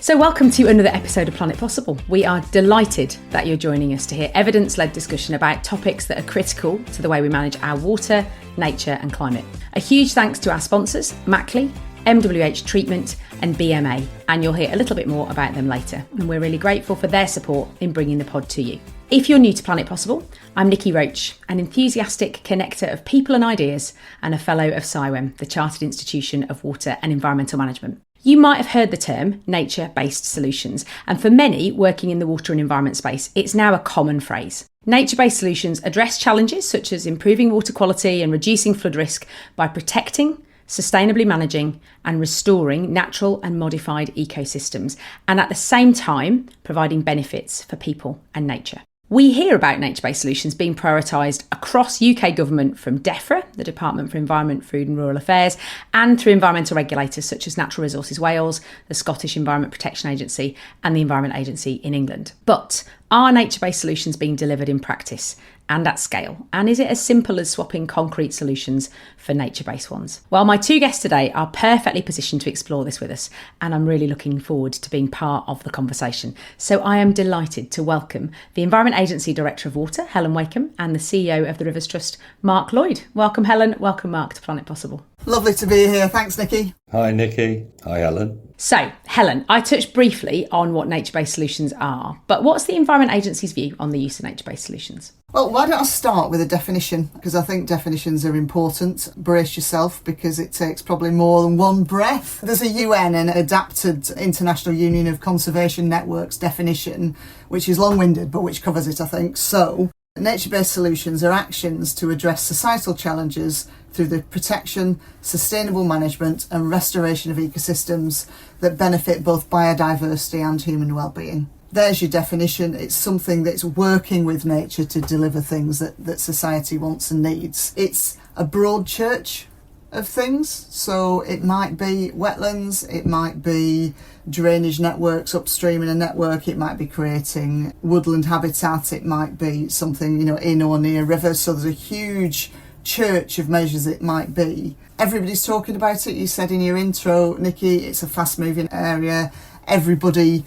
So welcome to another episode of Planet Possible. We are delighted that you're joining us to hear evidence-led discussion about topics that are critical to the way we manage our water, nature and climate. A huge thanks to our sponsors, Mackley, MWH Treatment and BMA, and you'll hear a little bit more about them later. And we're really grateful for their support in bringing the pod to you. If you're new to Planet Possible, I'm Nikki Roach, an enthusiastic connector of people and ideas and a fellow of CIWEM, the Chartered Institution of Water and Environmental Management. You might have heard the term nature-based solutions, and for many working in the water and environment space, it's now a common phrase. Nature-based solutions address challenges such as improving water quality and reducing flood risk by protecting, sustainably managing and restoring natural and modified ecosystems, and at the same time providing benefits for people and nature. We hear about nature-based solutions being prioritised across UK government from DEFRA, the Department for Environment, Food and Rural Affairs, and through environmental regulators such as Natural Resources Wales, the Scottish Environment Protection Agency and the Environment Agency in England. But are nature-based solutions being delivered in practice and at scale? And is it as simple as swapping concrete solutions for nature-based ones? Well, my two guests today are perfectly positioned to explore this with us, and I'm really looking forward to being part of the conversation. So I am delighted to welcome the Environment Agency Director of Water, Helen Wakeham, and the CEO of the Rivers Trust, Mark Lloyd. Welcome, Helen. Welcome, Mark, to Planet Possible. Lovely to be here. Thanks, Nikki. Hi, Nikki. Hi, Helen. So, Helen, I touched briefly on what nature-based solutions are, but what's the Environment Agency's view on the use of nature-based solutions? Well, why don't I start with a definition? Because I think definitions are important. Brace yourself, because it takes probably more than one breath. There's a UN and adapted International Union of Conservation Networks definition, which is long-winded, but which covers it, I think. So, nature-based solutions are actions to address societal challenges through the protection, sustainable management and restoration of ecosystems that benefit both biodiversity and human well-being. There's your definition. It's something that's working with nature to deliver things that society wants and needs. It's a broad church of things. So it might be wetlands, it might be drainage networks upstream in a network, it might be creating woodland habitat, it might be something, in or near rivers. So there's a huge church of measures it might be. Everybody's talking about it. You said in your intro, Nikki, it's a fast-moving area. Everybody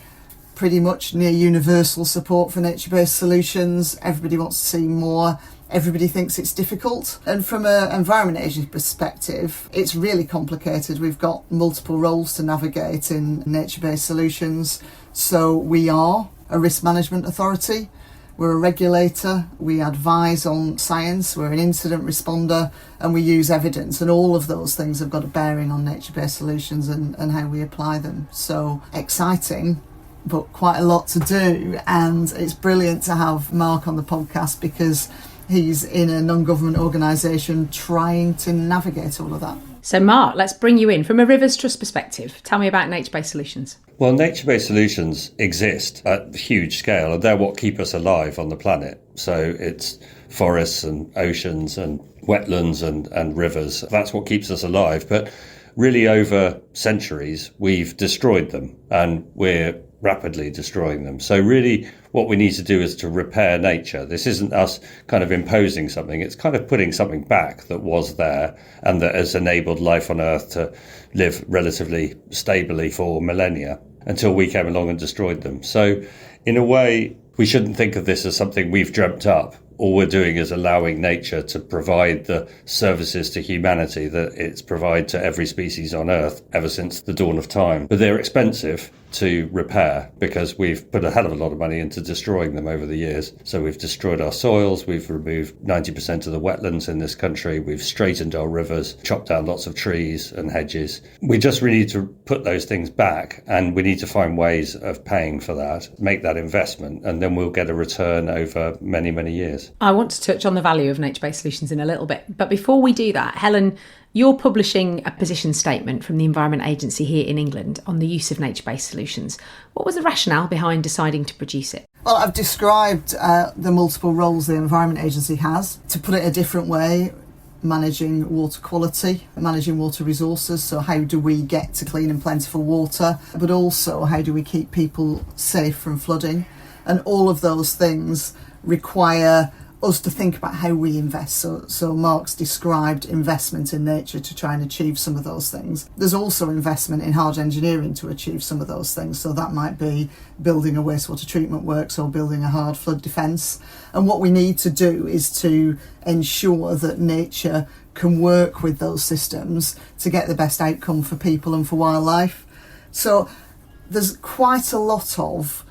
pretty much near universal support for nature-based solutions. Everybody wants to see more. Everybody thinks it's difficult. And from an environment agency perspective, it's really complicated. We've got multiple roles to navigate in nature-based solutions. So we are a risk management authority. We're a regulator, we advise on science, we're an incident responder, and we use evidence, and all of those things have got a bearing on nature-based solutions and how we apply them. So exciting, but quite a lot to do, and it's brilliant to have Mark on the podcast because he's in a non-government organisation trying to navigate all of that. So Mark, let's bring you in. From a Rivers Trust perspective, tell me about nature-based solutions. Well, nature-based solutions exist at huge scale, and they're what keep us alive on the planet. So it's forests and oceans and wetlands and rivers. That's what keeps us alive. But really over centuries, we've destroyed them, and we're rapidly destroying them. So really what we need to do is to repair nature. This isn't us kind of imposing something. It's kind of putting something back that was there and that has enabled life on Earth to live relatively stably for millennia until we came along and destroyed them. So in a way, we shouldn't think of this as something we've dreamt up. All we're doing is allowing nature to provide the services to humanity that it's provided to every species on Earth ever since the dawn of time. But they're expensive to repair because we've put a hell of a lot of money into destroying them over the years. So we've destroyed our soils, we've removed 90% of the wetlands in this country, we've straightened our rivers, chopped down lots of trees and hedges. We just really need to put those things back, and we need to find ways of paying for that, make that investment, and then we'll get a return over many, many years. I want to touch on the value of nature-based solutions in a little bit. But before we do that, Helen, you're publishing a position statement from the Environment Agency here in England on the use of nature-based solutions. What was the rationale behind deciding to produce it? Well, I've described the multiple roles the Environment Agency has. To put it a different way, managing water quality, managing water resources. So how do we get to clean and plentiful water? But also, how do we keep people safe from flooding? And all of those things require us to think about how we invest. So Mark's described investment in nature to try and achieve some of those things. There's also investment in hard engineering to achieve some of those things. So that might be building a wastewater treatment works or building a hard flood defence. And what we need to do is to ensure that nature can work with those systems to get the best outcome for people and for wildlife. So there's quite a lot of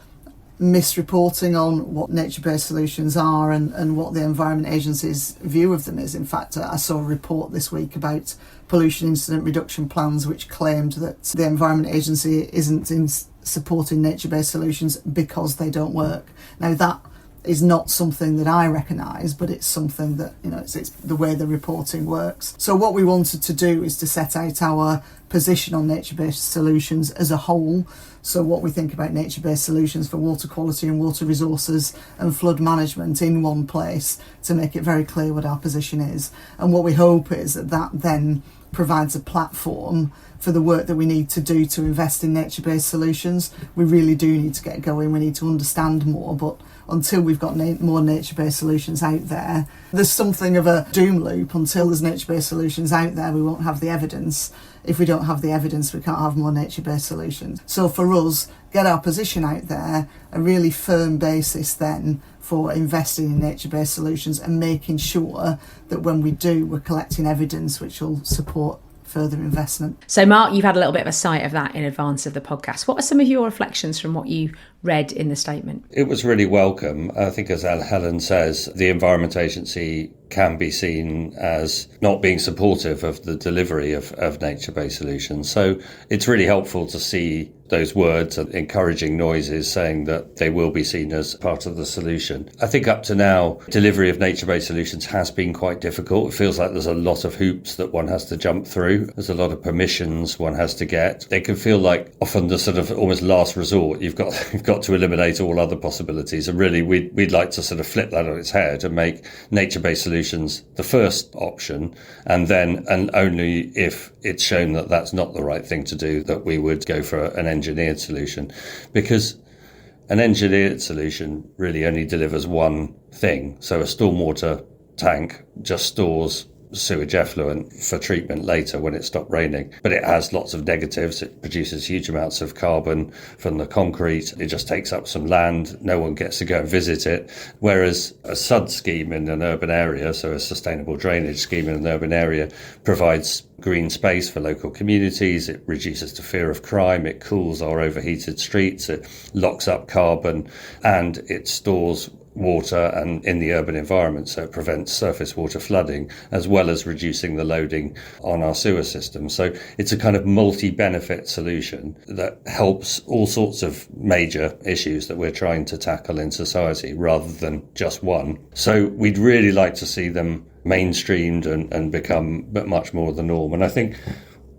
misreporting on what nature-based solutions are and what the Environment Agency's view of them is. In fact, I saw a report this week about pollution incident reduction plans which claimed that the Environment Agency isn't supporting nature-based solutions because they don't work. Now that is not something that I recognise, but it's something that, it's the way the reporting works. So what we wanted to do is to set out our position on nature-based solutions as a whole. So what we think about nature-based solutions for water quality and water resources and flood management in one place to make it very clear what our position is. And what we hope is that then provides a platform for the work that we need to do to invest in nature-based solutions. We really do need to get going. We need to understand more, but until we've got more nature-based solutions out there, there's something of a doom loop. Until there's nature-based solutions out there, we won't have the evidence. If we don't have the evidence, we can't have more nature-based solutions. So for us, get our position out there, a really firm basis then for investing in nature-based solutions and making sure that when we do, we're collecting evidence which will support further investment. So Mark, you've had a little bit of a sight of that in advance of the podcast. What are some of your reflections from what you read in the statement? It was really welcome. I think, as Helen says, the Environment Agency can be seen as not being supportive of the delivery of nature-based solutions. So it's really helpful to see those words and encouraging noises saying that they will be seen as part of the solution. I think up to now, delivery of nature-based solutions has been quite difficult. It feels like there's a lot of hoops that one has to jump through. There's a lot of permissions one has to get. They can feel like often the sort of almost last resort. You've got to eliminate all other possibilities. And really, we'd like to sort of flip that on its head and make nature-based solutions the first option, and only if it's shown that that's not the right thing to do, that we would go for an engineered solution. Because an engineered solution really only delivers one thing. So a stormwater tank just stores sewage effluent for treatment later when it stopped raining. But it has lots of negatives. It produces huge amounts of carbon from the concrete. It just takes up some land. No one gets to go and visit it. Whereas a SUD scheme in an urban area, so a sustainable drainage scheme in an urban area, provides green space for local communities. It reduces the fear of crime. It cools our overheated streets. It locks up carbon, and it stores water and in the urban environment, so it prevents surface water flooding as well as reducing the loading on our sewer system. So it's a kind of multi-benefit solution that helps all sorts of major issues that we're trying to tackle in society rather than just one. So we'd really like to see them mainstreamed and become much more the norm. And I think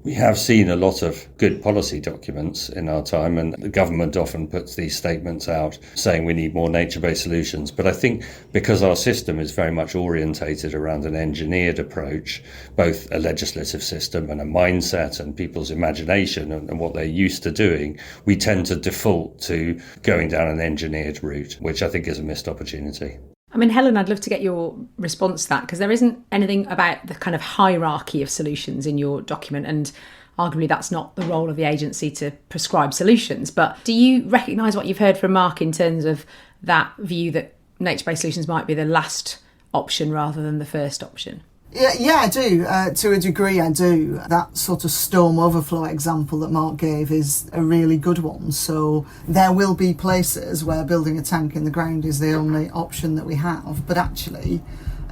we have seen a lot of good policy documents in our time, and the government often puts these statements out saying we need more nature-based solutions. But I think because our system is very much orientated around an engineered approach, both a legislative system and a mindset and people's imagination and what they're used to doing, we tend to default to going down an engineered route, which I think is a missed opportunity. I mean, Helen, I'd love to get your response to that, because there isn't anything about the kind of hierarchy of solutions in your document, and arguably that's not the role of the agency to prescribe solutions. But do you recognise what you've heard from Mark in terms of that view that nature-based solutions might be the last option rather than the first option? Yeah, I do. To a degree, I do. That sort of storm overflow example that Mark gave is a really good one. So there will be places where building a tank in the ground is the only option that we have. But actually,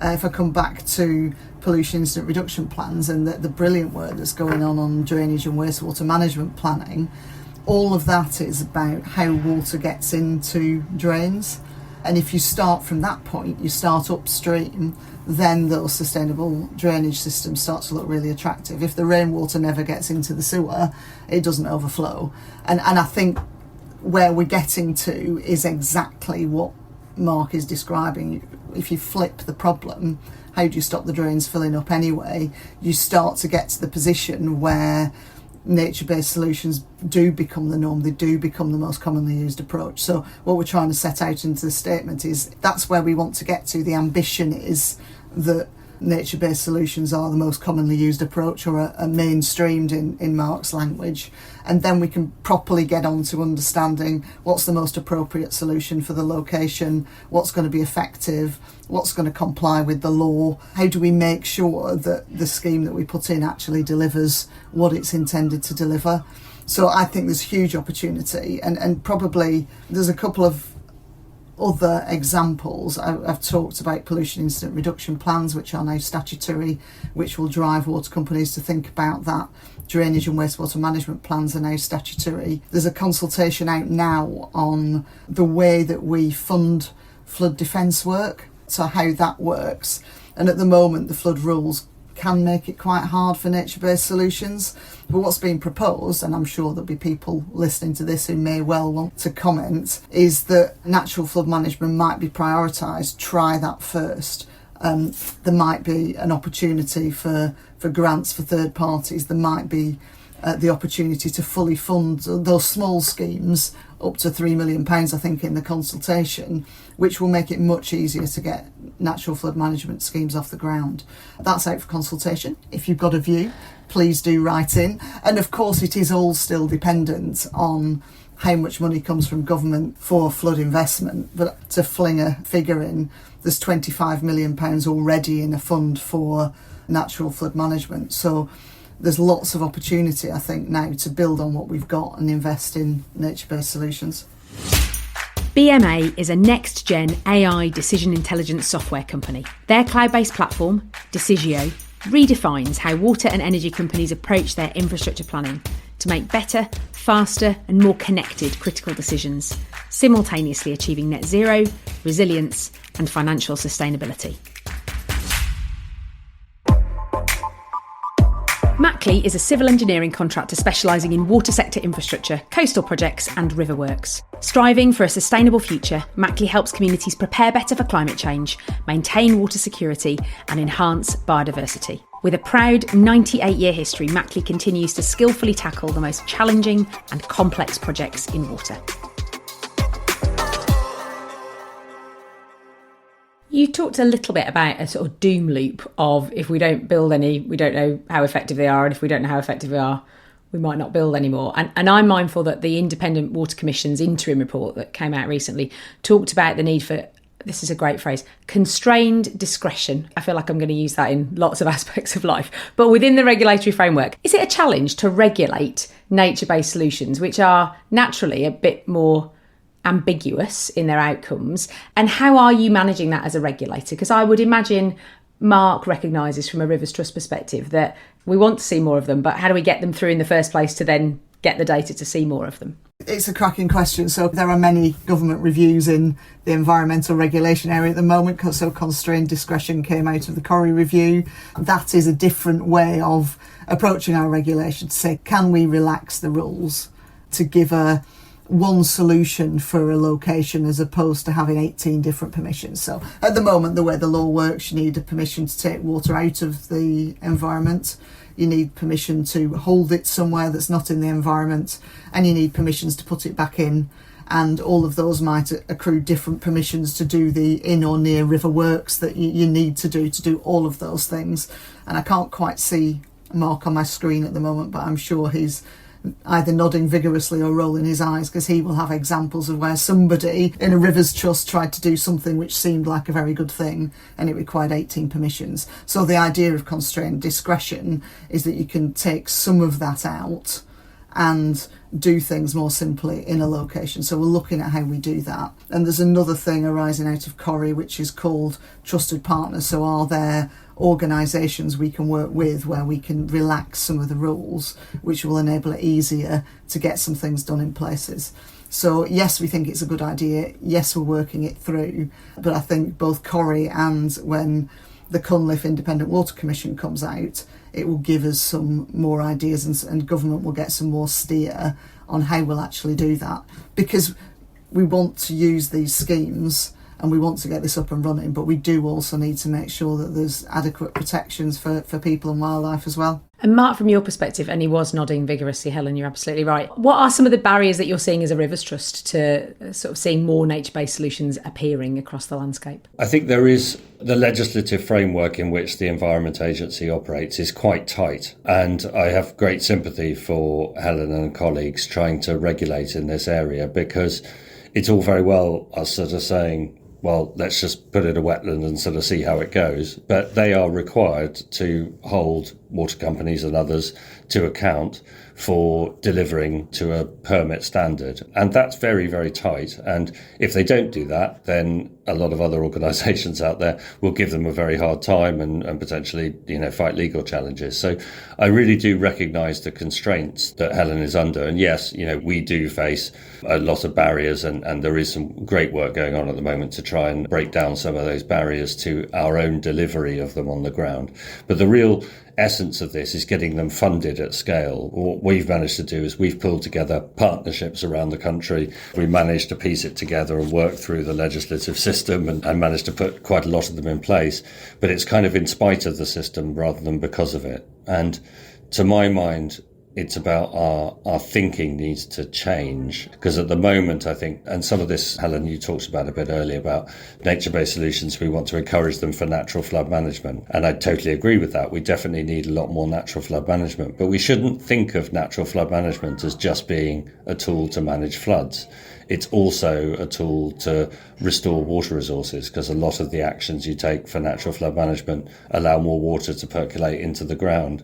if I come back to pollution incident reduction plans and the brilliant work that's going on drainage and wastewater management planning, all of that is about how water gets into drains. And if you start from that point, you start upstream, then those sustainable drainage systems start to look really attractive. If the rainwater never gets into the sewer, it doesn't overflow. And I think where we're getting to is exactly what Mark is describing. If you flip the problem, how do you stop the drains filling up anyway? You start to get to the position where nature-based solutions do become the norm, they do become the most commonly used approach. So what we're trying to set out into the statement is that's where we want to get to. The ambition is that nature-based solutions are the most commonly used approach, or are mainstreamed in Mark's language, and then we can properly get on to understanding what's the most appropriate solution for the location, what's going to be effective, what's going to comply with the law, how do we make sure that the scheme that we put in actually delivers what it's intended to deliver. So I think there's huge opportunity, and probably there's a couple of other examples. I've talked about pollution incident reduction plans, which are now statutory, which will drive water companies to think about that. Drainage and wastewater management plans are now statutory. There's a consultation out now on the way that we fund flood defence work, so how that works. And at the moment, the flood rules can make it quite hard for nature-based solutions. But what's being proposed, and I'm sure there'll be people listening to this who may well want to comment, is that natural flood management might be prioritised. Try that first. There might be an opportunity for grants for third parties. There might be the opportunity to fully fund those small schemes up to £3 million, I think, in the consultation, which will make it much easier to get natural flood management schemes off the ground. That's out for consultation. If you've got a view, please do write in. And of course, it is all still dependent on how much money comes from government for flood investment. But to fling a figure in, there's £25 million already in a fund for natural flood management. So there's lots of opportunity, I think, now to build on what we've got and invest in nature-based solutions. BMA is a next-gen AI decision intelligence software company. Their cloud-based platform, Decisio, redefines how water and energy companies approach their infrastructure planning to make better, faster and more connected critical decisions, simultaneously achieving net zero, resilience and financial sustainability. Mackley is a civil engineering contractor specialising in water sector infrastructure, coastal projects and river works. Striving for a sustainable future, Mackley helps communities prepare better for climate change, maintain water security and enhance biodiversity. With a proud 98-year history, Mackley continues to skillfully tackle the most challenging and complex projects in water. You talked a little bit about a sort of doom loop of if we don't build any, we don't know how effective they are, and if we don't know how effective they are, we might not build anymore. And I'm mindful that the Independent Water Commission's interim report that came out recently talked about the need for, this is a great phrase, constrained discretion. I feel like I'm going to use that in lots of aspects of life. But within the regulatory framework, is it a challenge to regulate nature-based solutions, which are naturally a bit more ambiguous in their outcomes? And how are you managing that as a regulator? Because I would imagine Mark recognises from a Rivers Trust perspective that we want to see more of them, but how do we get them through in the first place to then get the data to see more of them? It's a cracking question. So there are many government reviews in the environmental regulation area at the moment. So constrained discretion came out of the Corrie review. That is a different way of approaching our regulation to say, can we relax the rules to give one solution for a location as opposed to having 18 different permissions. So at the moment, the way the law works, you need a permission to take water out of the environment, you need permission to hold it somewhere that's not in the environment, and you need permissions to put it back in. And all of those might accrue different permissions to do the in or near river works that you need to do all of those things. And I can't quite see Mark on my screen at the moment, but I'm sure he's either nodding vigorously or rolling his eyes, because he will have examples of where somebody in a Rivers Trust tried to do something which seemed like a very good thing and it required 18 permissions. So the idea of constrained discretion is that you can take some of that out and do things more simply in a location. So we're looking at how we do that. And there's another thing arising out of Corrie, which is called trusted partners. So are there organisations we can work with where we can relax some of the rules, which will enable it easier to get some things done in places. So yes, we think it's a good idea. Yes, we're working it through. But I think both Corrie and when the Cunliffe Independent Water Commission comes out, it will give us some more ideas, and government will get some more steer on how we'll actually do that. Because we want to use these schemes and we want to get this up and running, but we do also need to make sure that there's adequate protections for people and wildlife as well. And Mark, from your perspective, and he was nodding vigorously, Helen, you're absolutely right. What are some of the barriers that you're seeing as a Rivers Trust to sort of seeing more nature-based solutions appearing across the landscape? I think there is the legislative framework in which the Environment Agency operates is quite tight. And I have great sympathy for Helen and colleagues trying to regulate in this area, because it's all very well us sort of saying, well, let's just put it a wetland and sort of see how it goes. But they are required to hold water companies and others to account for delivering to a permit standard. And that's very, very tight. And if they don't do that, then a lot of other organisations out there will give them a very hard time and potentially, fight legal challenges. So I really do recognise the constraints that Helen is under. And yes, we do face a lot of barriers, and there is some great work going on at the moment to try and break down some of those barriers to our own delivery of them on the ground. But the real essence of this is getting them funded at scale. What we've managed to do is we've pulled together partnerships around the country. We managed to piece it together and work through the legislative system and managed to put quite a lot of them in place. But it's kind of in spite of the system rather than because of it. And to my mind, it's about our thinking needs to change, because at the moment, I think, and some of this, Helen, you talked about a bit earlier about nature-based solutions, we want to encourage them for natural flood management. And I totally agree with that. We definitely need a lot more natural flood management, but we shouldn't think of natural flood management as just being a tool to manage floods. It's also a tool to restore water resources, because a lot of the actions you take for natural flood management allow more water to percolate into the ground.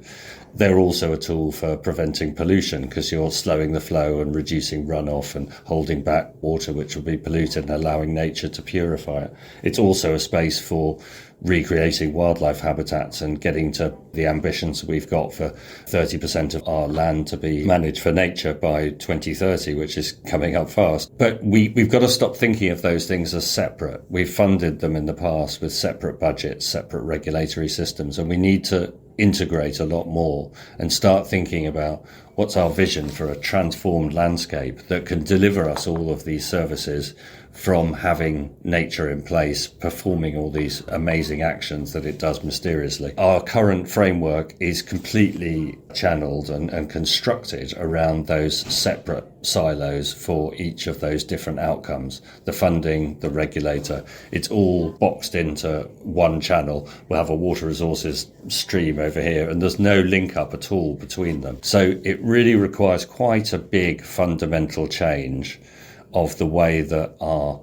They're also a tool for preventing pollution, because you're slowing the flow and reducing runoff and holding back water which will be polluted and allowing nature to purify it. It's also a space for recreating wildlife habitats and getting to the ambitions we've got for 30% of our land to be managed for nature by 2030, which is coming up fast. But we've got to stop thinking of those things as separate. We've funded them in the past with separate budgets, separate regulatory systems, and we need to integrate a lot more and start thinking about what's our vision for a transformed landscape that can deliver us all of these services, from having nature in place, performing all these amazing actions that it does mysteriously. Our current framework is completely channeled and constructed around those separate silos for each of those different outcomes. The funding, the regulator, it's all boxed into one channel. We'll have a water resources stream over here, and there's no link up at all between them. So it really requires quite a big fundamental change of the way that our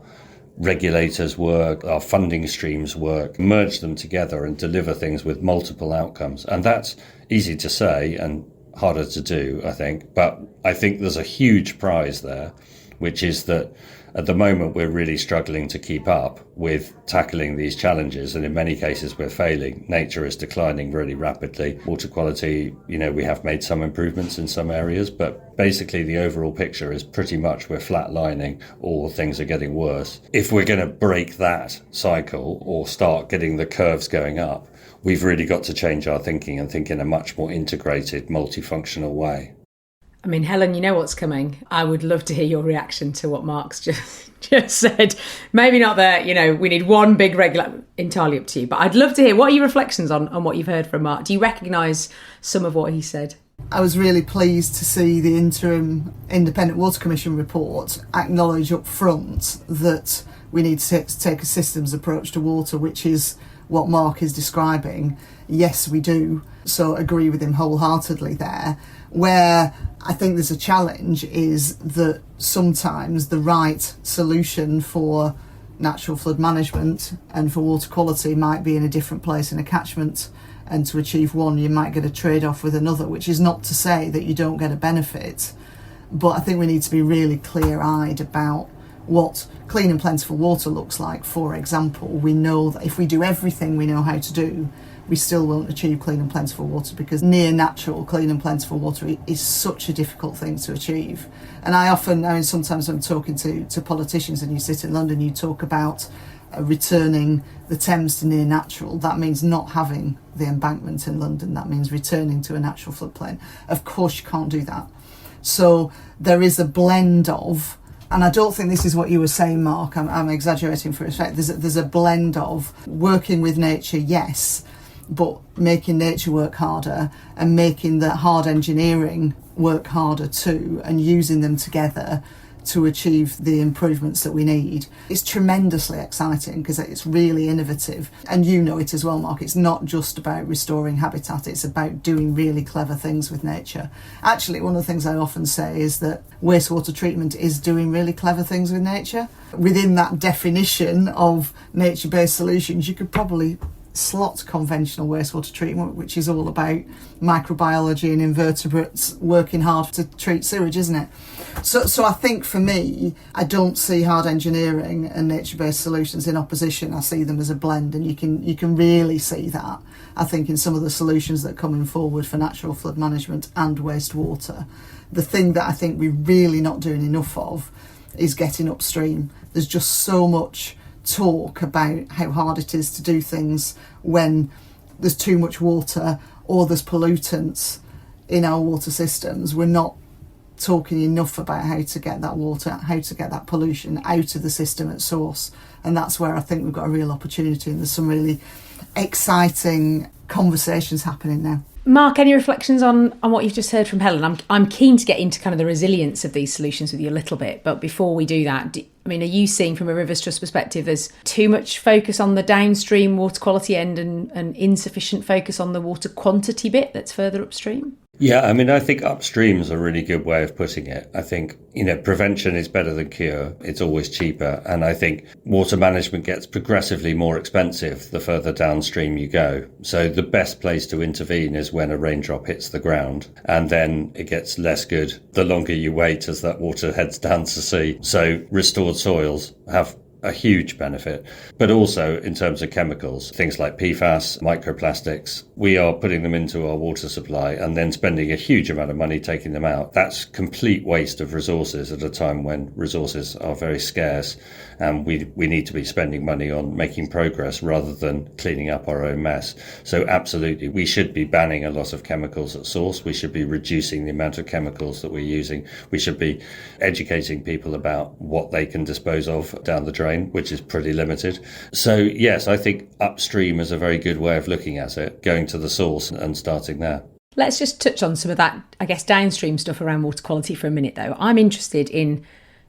regulators work, our funding streams work, merge them together and deliver things with multiple outcomes. And that's easy to say and harder to do, I think. But I think there's a huge prize there, which is that at the moment we're really struggling to keep up with tackling these challenges, and in many cases we're failing. Nature is declining really rapidly. Water quality, we have made some improvements in some areas, but basically the overall picture is pretty much we're flatlining or things are getting worse. If we're going to break that cycle or start getting the curves going up, we've really got to change our thinking and think in a much more integrated, multifunctional way. I mean, Helen, you know what's coming. I would love to hear your reaction to what Mark's just said. Maybe not that, we need one big entirely up to you. But I'd love to hear, what are your reflections on what you've heard from Mark? Do you recognise some of what he said? I was really pleased to see the interim Independent Water Commission report acknowledge up front that we need to take a systems approach to water, which is what Mark is describing. Yes, we do. So agree with him wholeheartedly there. Where I think there's a challenge is that sometimes the right solution for natural flood management and for water quality might be in a different place in a catchment, and to achieve one you might get a trade-off with another, which is not to say that you don't get a benefit. But I think we need to be really clear-eyed about what clean and plentiful water looks like. For example, we know that if we do everything we know how to do, we still won't achieve clean and plentiful water, because near natural clean and plentiful water is such a difficult thing to achieve. And sometimes I'm talking to politicians, and you sit in London, you talk about returning the Thames to near natural. That means not having the embankment in London. That means returning to a natural floodplain. Of course you can't do that. So there is a blend of And I don't think this is what you were saying, Mark. I'm exaggerating for effect. There's a blend of working with nature, yes, but making nature work harder and making the hard engineering work harder too, and using them together to achieve the improvements that we need. It's tremendously exciting because it's really innovative, and you know it as well, Mark. It's not just about restoring habitat, it's about doing really clever things with nature. Actually, one of the things I often say is that wastewater treatment is doing really clever things with nature. Within that definition of nature-based solutions, you could probably slot conventional wastewater treatment, which is all about microbiology and invertebrates working hard to treat sewage, isn't it? So I think for me, I don't see hard engineering and nature-based solutions in opposition. I see them as a blend, and you can really see that, I think, in some of the solutions that are coming forward for natural flood management and wastewater. The thing that I think we're really not doing enough of is getting upstream. There's just so much talk about how hard it is to do things when there's too much water or there's pollutants in our water systems. We're not talking enough about how to get that water, how to get that pollution out of the system at source. And that's where I think we've got a real opportunity, and there's some really exciting conversations happening now. Mark, any reflections on what you've just heard from Helen? I'm keen to get into kind of the resilience of these solutions with you a little bit, but before we do that, are you seeing from a Rivers Trust perspective there's too much focus on the downstream water quality end and insufficient focus on the water quantity bit that's further upstream? Yeah, I think upstream is a really good way of putting it. I think, prevention is better than cure. It's always cheaper. And I think water management gets progressively more expensive the further downstream you go. So the best place to intervene is when a raindrop hits the ground, and then it gets less good the longer you wait as that water heads down to sea. So restored soils have a huge benefit, but also in terms of chemicals, things like PFAS, microplastics, we are putting them into our water supply and then spending a huge amount of money taking them out. That's complete waste of resources at a time when resources are very scarce, and we need to be spending money on making progress rather than cleaning up our own mess. So absolutely, we should be banning a lot of chemicals at source. We should be reducing the amount of chemicals that we're using. We should be educating people about what they can dispose of down the drain, which is pretty limited. So yes, I think upstream is a very good way of looking at it, going to the source and starting there. Let's just touch on some of that, downstream stuff around water quality for a minute though. I'm interested in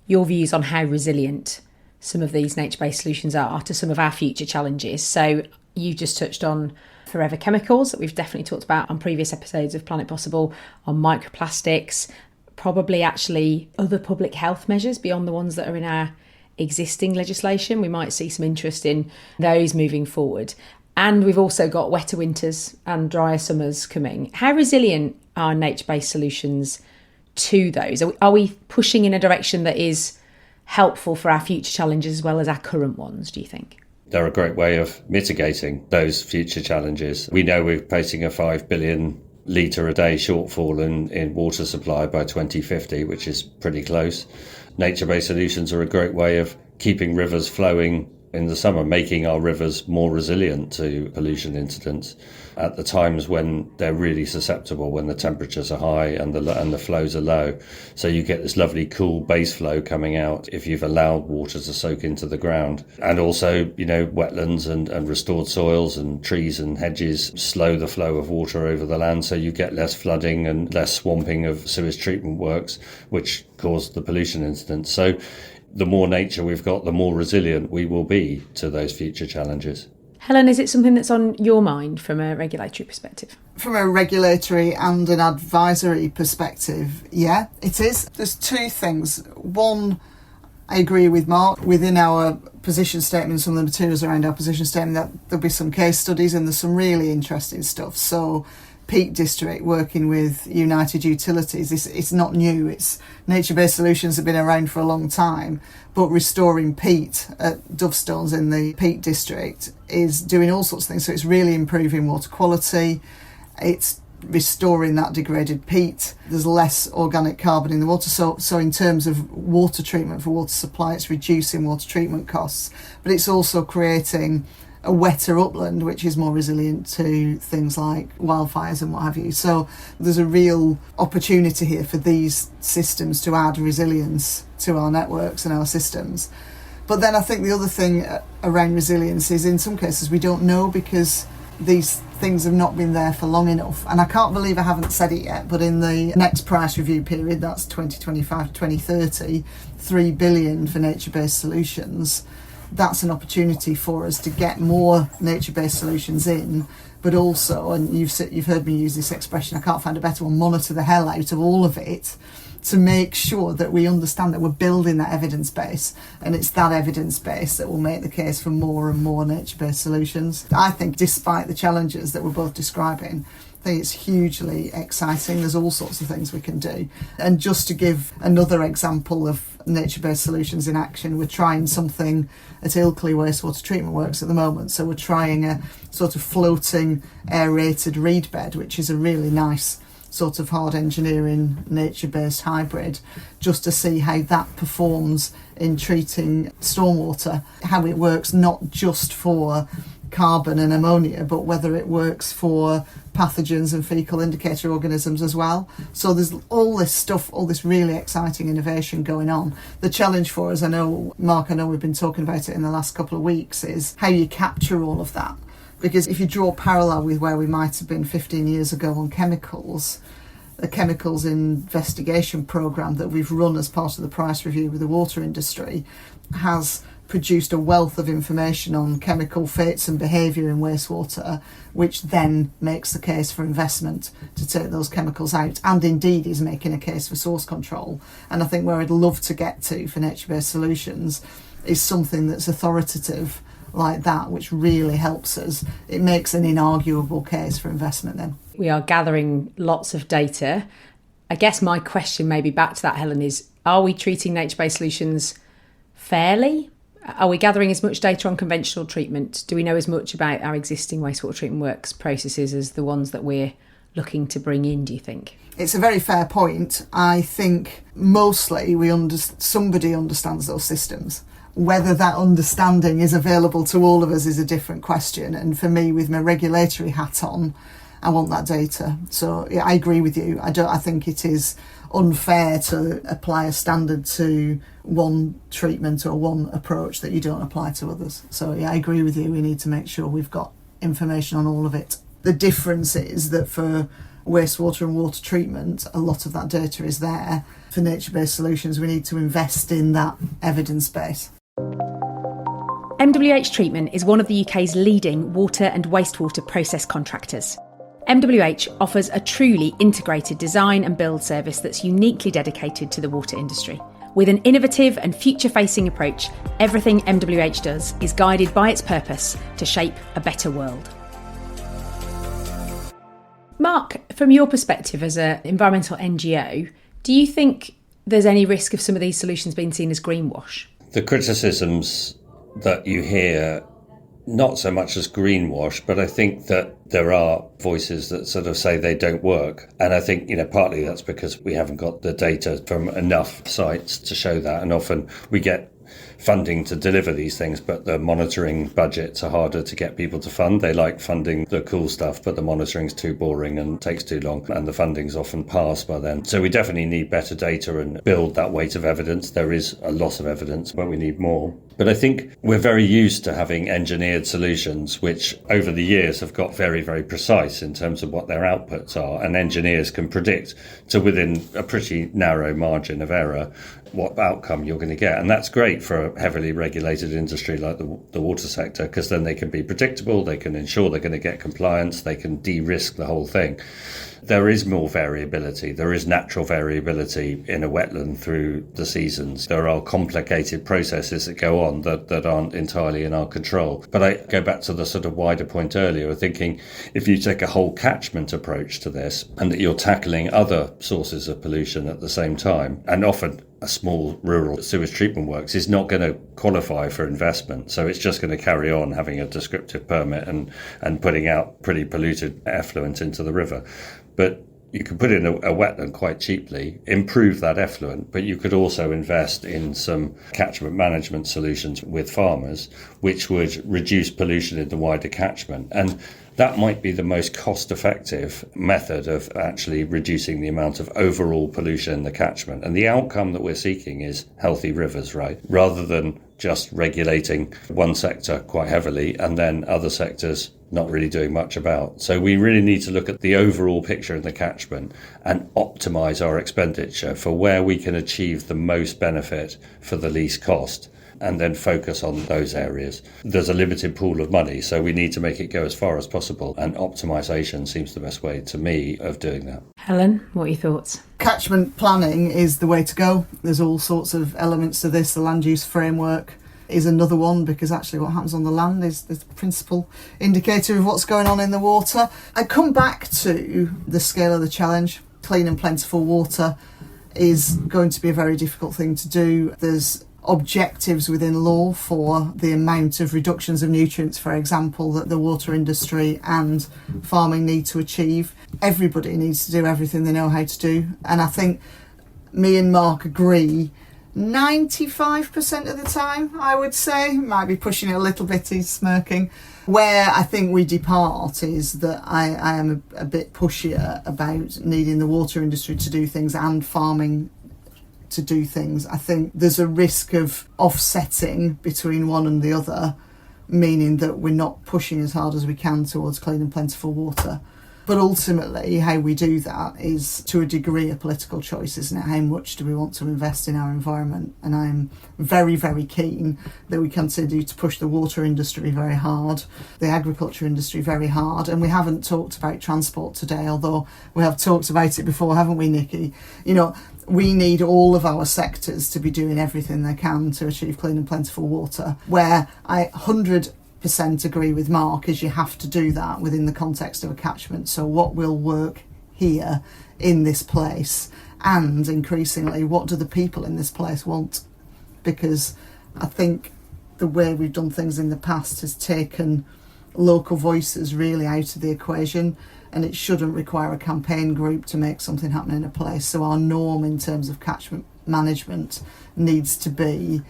your views on how resilient some of these nature-based solutions are to some of our future challenges. So you just touched on forever chemicals that we've definitely talked about on previous episodes of Planet Possible, on microplastics, probably actually other public health measures beyond the ones that are in our existing legislation. We might see some interest in those moving forward. And we've also got wetter winters and drier summers coming. How resilient are nature-based solutions to those? Are we pushing in a direction that is helpful for our future challenges as well as our current ones, do you think? They're a great way of mitigating those future challenges. We know we're facing a 5 billion litre a day shortfall in water supply by 2050, which is pretty close. Nature-based solutions are a great way of keeping rivers flowing in the summer, making our rivers more resilient to pollution incidents at the times when they're really susceptible, when the temperatures are high and the flows are low. So you get this lovely cool base flow coming out if you've allowed water to soak into the ground. And also, wetlands and restored soils and trees and hedges slow the flow of water over the land, so you get less flooding and less swamping of sewage treatment works, which cause the pollution incidents. So the more nature we've got, the more resilient we will be to those future challenges. Helen, is it something that's on your mind from a regulatory perspective? From a regulatory and an advisory perspective, yeah, it is. There's two things. One, I agree with Mark. Within our position statement, some of the materials around our position statement, that there'll be some case studies and there's some really interesting stuff. So Peak District working with United Utilities, it's not new. It's nature-based solutions have been around for a long time, but restoring peat at Dovestones in the Peak District is doing all sorts of things. So it's really improving water quality. It's restoring that degraded peat. There's less organic carbon in the water. So in terms of water treatment for water supply, it's reducing water treatment costs, but it's also creating a wetter upland, which is more resilient to things like wildfires and what have you. So there's a real opportunity here for these systems to add resilience to our networks and our systems. But then I think the other thing around resilience is, in some cases we don't know, because these things have not been there for long enough. And I can't believe I haven't said it yet, but in the next price review period, that's 2025 to 2030, 3 billion for nature-based solutions. That's an opportunity for us to get more nature-based solutions in, but also, and you've heard me use this expression, I can't find a better one, monitor the hell out of all of it, to make sure that we understand that we're building that evidence base, and it's that evidence base that will make the case for more and more nature-based solutions. I think, despite the challenges that we're both describing, I think it's hugely exciting. There's all sorts of things we can do. And just to give another example of nature-based solutions in action, we're trying something at Ilkley Wastewater Treatment Works at the moment. So we're trying a sort of floating aerated reed bed, which is a really nice sort of hard engineering nature-based hybrid, just to see how that performs in treating stormwater, how it works not just for carbon and ammonia, but whether it works for pathogens and fecal indicator organisms as well. So there's all this stuff, all this really exciting innovation going on. The challenge for us, I know, Mark, I know we've been talking about it in the last couple of weeks, is how you capture all of that. Because if you draw a parallel with where we might have been 15 years ago on chemicals, the chemicals investigation programme that we've run as part of the price review with the water industry has produced a wealth of information on chemical fates and behaviour in wastewater, which then makes the case for investment to take those chemicals out, and indeed is making a case for source control. And I think where I'd love to get to for nature-based solutions is something that's authoritative like that, which really helps us. It makes an inarguable case for investment then. We are gathering lots of data. I guess my question maybe back to that, Helen, is are we treating nature-based solutions fairly? Are we gathering as much data on conventional treatment? Do we know as much about our existing wastewater treatment works processes as the ones that we're looking to bring in, do you think? It's a very fair point. I think mostly somebody understands those systems. Whether that understanding is available to all of us is a different question. And for me, with my regulatory hat on, I want that data. So yeah, I agree with you. I think it is unfair to apply a standard to one treatment or one approach that you don't apply to others. So yeah, I agree with you. We need to make sure we've got information on all of it. The difference is that for wastewater and water treatment, a lot of that data is there. For nature-based solutions, we need to invest in that evidence base. MWH Treatment is one of the UK's leading water and wastewater process contractors. MWH offers a truly integrated design and build service that's uniquely dedicated to the water industry. With an innovative and future-facing approach, everything MWH does is guided by its purpose to shape a better world. Mark, from your perspective as an environmental NGO, do you think there's any risk of some of these solutions being seen as greenwash? The criticisms that you hear, not so much as greenwash, but I think that there are voices that sort of say they don't work. And I think, partly that's because we haven't got the data from enough sites to show that. And often we get funding to deliver these things, but the monitoring budgets are harder to get people to fund. They like funding the cool stuff, but the monitoring's too boring and takes too long, and the funding's often passed by then. So we definitely need better data and build that weight of evidence. There is a lot of evidence, but we need more. But I think we're very used to having engineered solutions, which over the years have got very, very precise in terms of what their outputs are. And engineers can predict to within a pretty narrow margin of error what outcome you're going to get. And that's great for a heavily regulated industry like the water sector, because then they can be predictable, they can ensure they're going to get compliance, they can de-risk the whole thing. There is more variability. There is natural variability in a wetland through the seasons. There are complicated processes that go on that aren't entirely in our control. But I go back to the sort of wider point earlier of thinking if you take a whole catchment approach to this and that you're tackling other sources of pollution at the same time, and often a small rural sewage treatment works is not going to qualify for investment. So it's just going to carry on having a descriptive permit and putting out pretty polluted effluent into the river. But You could put in a wetland quite cheaply, improve that effluent, but you could also invest in some catchment management solutions with farmers, which would reduce pollution in the wider catchment. And that might be the most cost-effective method of actually reducing the amount of overall pollution in the catchment. And the outcome that we're seeking is healthy rivers, right? Rather than just regulating one sector quite heavily and then other sectors not really doing much about. So we really need to look at the overall picture in the catchment and optimise our expenditure for where we can achieve the most benefit for the least cost, and then focus on those areas. There's a limited pool of money, so we need to make it go as far as possible, and optimisation seems the best way to me of doing that. Helen, what are your thoughts? Catchment planning is the way to go. There's all sorts of elements to this. The land use framework is another one, because actually what happens on the land is the principal indicator of what's going on in the water. I come back to the scale of the challenge. Clean and plentiful water is going to be a very difficult thing to do. There's objectives within law for the amount of reductions of nutrients, for example, that the water industry and farming need to achieve. Everybody needs to do everything they know how to do. And I think me and Mark agree 95% of the time, I would say. Might be pushing it a little bit, he's smirking. Where I think we depart is that I am a bit pushier about needing the water industry to do things and farming to do things. I think there's a risk of offsetting between one and the other, meaning that we're not pushing as hard as we can towards clean and plentiful water. But ultimately, how we do that is, to a degree, a political choice, isn't it? How much do we want to invest in our environment? And I'm very, very keen that we continue to push the water industry very hard, the agriculture industry very hard. And we haven't talked about transport today, although we have talked about it before, haven't we, Nikki? You know, we need all of our sectors to be doing everything they can to achieve clean and plentiful water. Where I 100% agree with Mark is you have to do that within the context of a catchment. So what will work here in this place, and increasingly what do the people in this place want? Because I think the way we've done things in the past has taken local voices really out of the equation, and it shouldn't require a campaign group to make something happen in a place. So our norm in terms of catchment management needs to be,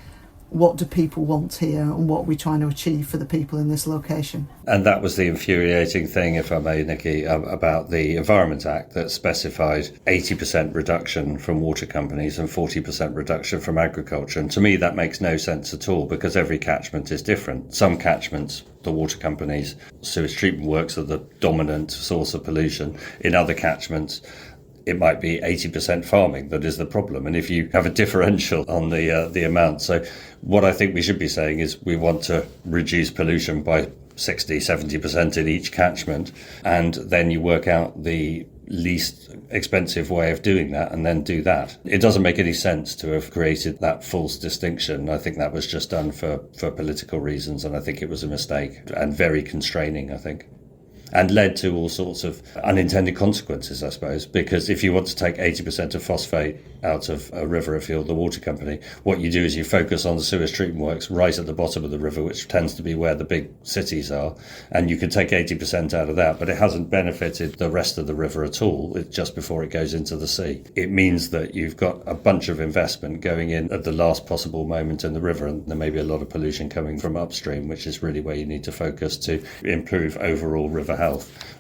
what do people want here and what are we trying to achieve for the people in this location? And that was the infuriating thing, if I may, Nikki, about the Environment Act that specified 80% reduction from water companies and 40% reduction from agriculture. And to me, that makes no sense at all, because every catchment is different. Some catchments, the water companies, sewage treatment works are the dominant source of pollution. In other catchments, it might be 80% farming that is the problem. And if you have a differential on the amount. So what I think we should be saying is we want to reduce pollution by 60, 70% in each catchment. And then you work out the least expensive way of doing that and then do that. It doesn't make any sense to have created that false distinction. I think that was just done for political reasons. And I think it was a mistake and very constraining, I think. And led to all sorts of unintended consequences, I suppose, because if you want to take 80% of phosphate out of a river if you're the water company, what you do is you focus on the sewage treatment works right at the bottom of the river, which tends to be where the big cities are, and you can take 80% out of that, but it hasn't benefited the rest of the river at all. It's just before it goes into the sea. It means that you've got a bunch of investment going in at the last possible moment in the river, and there may be a lot of pollution coming from upstream, which is really where you need to focus to improve overall river health.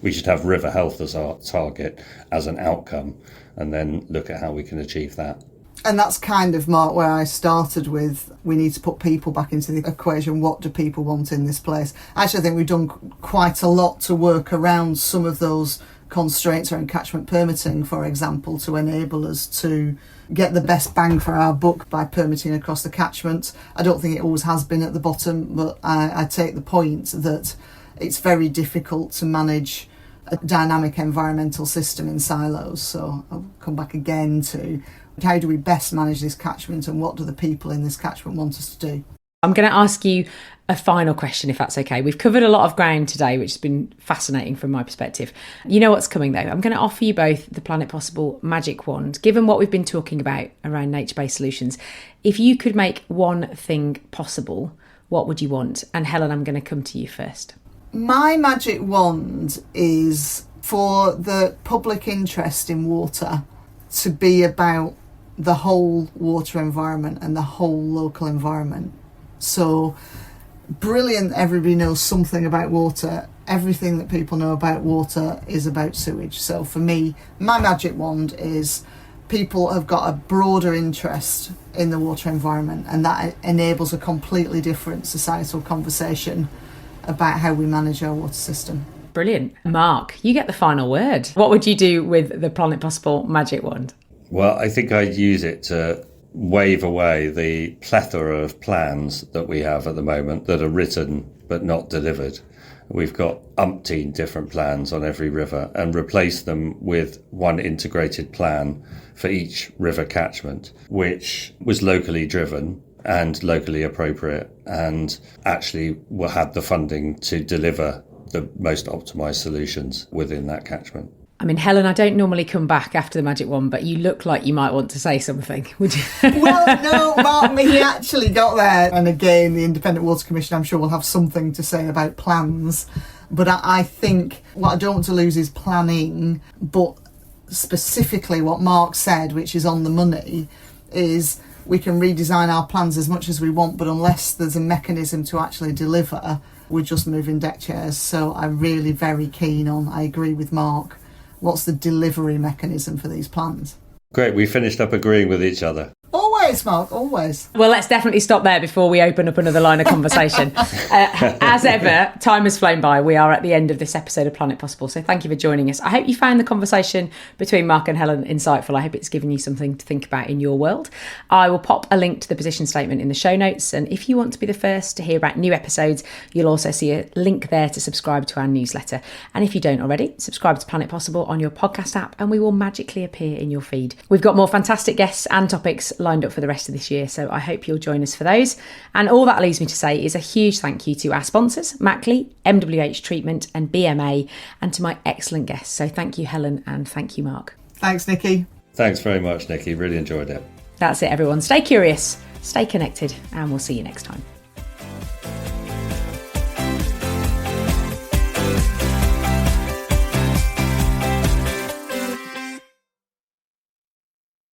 We should have river health as our target, as an outcome, and then look at how we can achieve that. And that's kind of, Mark, where I started with, we need to put people back into the equation. What do people want in this place? Actually, I think we've done quite a lot to work around some of those constraints around catchment permitting, for example, to enable us to get the best bang for our buck by permitting across the catchment. I don't think it always has been at the bottom, but I take the point that it's very difficult to manage a dynamic environmental system in silos. So I'll come back again to how do we best manage this catchment and what do the people in this catchment want us to do? I'm going to ask you a final question, if that's okay. We've covered a lot of ground today, which has been fascinating from my perspective. You know what's coming, though. I'm going to offer you both the Planet Possible magic wand. Given what we've been talking about around nature-based solutions, if you could make one thing possible, what would you want? And Helen, I'm going to come to you first. My magic wand is for the public interest in water to be about the whole water environment and the whole local environment. So brilliant, everybody knows something about water. Everything that people know about water is about sewage. So for me, my magic wand is people have got a broader interest in the water environment, and that enables a completely different societal conversation about how we manage our water system. Brilliant. Mark, you get the final word. What would you do with the Planet Possible magic wand? Well, I think I'd use it to wave away the plethora of plans that we have at the moment that are written but not delivered. We've got umpteen different plans on every river, and replace them with one integrated plan for each river catchment, which was locally driven and locally appropriate, and actually will have the funding to deliver the most optimised solutions within that catchment. I mean, Helen, I don't normally come back after the magic wand, but you look like you might want to say something, would you? Well, no, Mark, he actually got there. And again, the Independent Water Commission, I'm sure, will have something to say about plans. But I think what I don't want to lose is planning, but specifically what Mark said, which is on the money, is we can redesign our plans as much as we want, but unless there's a mechanism to actually deliver, we're just moving deck chairs. So I'm really very keen on, I agree with Mark, what's the delivery mechanism for these plans? Great, we finished up agreeing with each other. Always, Mark, always. Well, let's definitely stop there before we open up another line of conversation. As ever, time has flown by. We are at the end of this episode of Planet Possible, so thank you for joining us. I hope you found the conversation between Mark and Helen insightful. I hope it's given you something to think about in your world. I will pop a link to the position statement in the show notes, and if you want to be the first to hear about new episodes, you'll also see a link there to subscribe to our newsletter. And if you don't already, subscribe to Planet Possible on your podcast app and we will magically appear in your feed. We've got more fantastic guests and topics lined up for the rest of this year, so I hope you'll join us for those. And all that leaves me to say is a huge thank you to our sponsors, Mackley, MWH Treatment and BMA, and to my excellent guests. So thank you, Helen, and thank you, Mark. Thanks, Nikki. Thanks very much, Nikki. Really enjoyed it. That's it, everyone. Stay curious, stay connected, and we'll see you next time.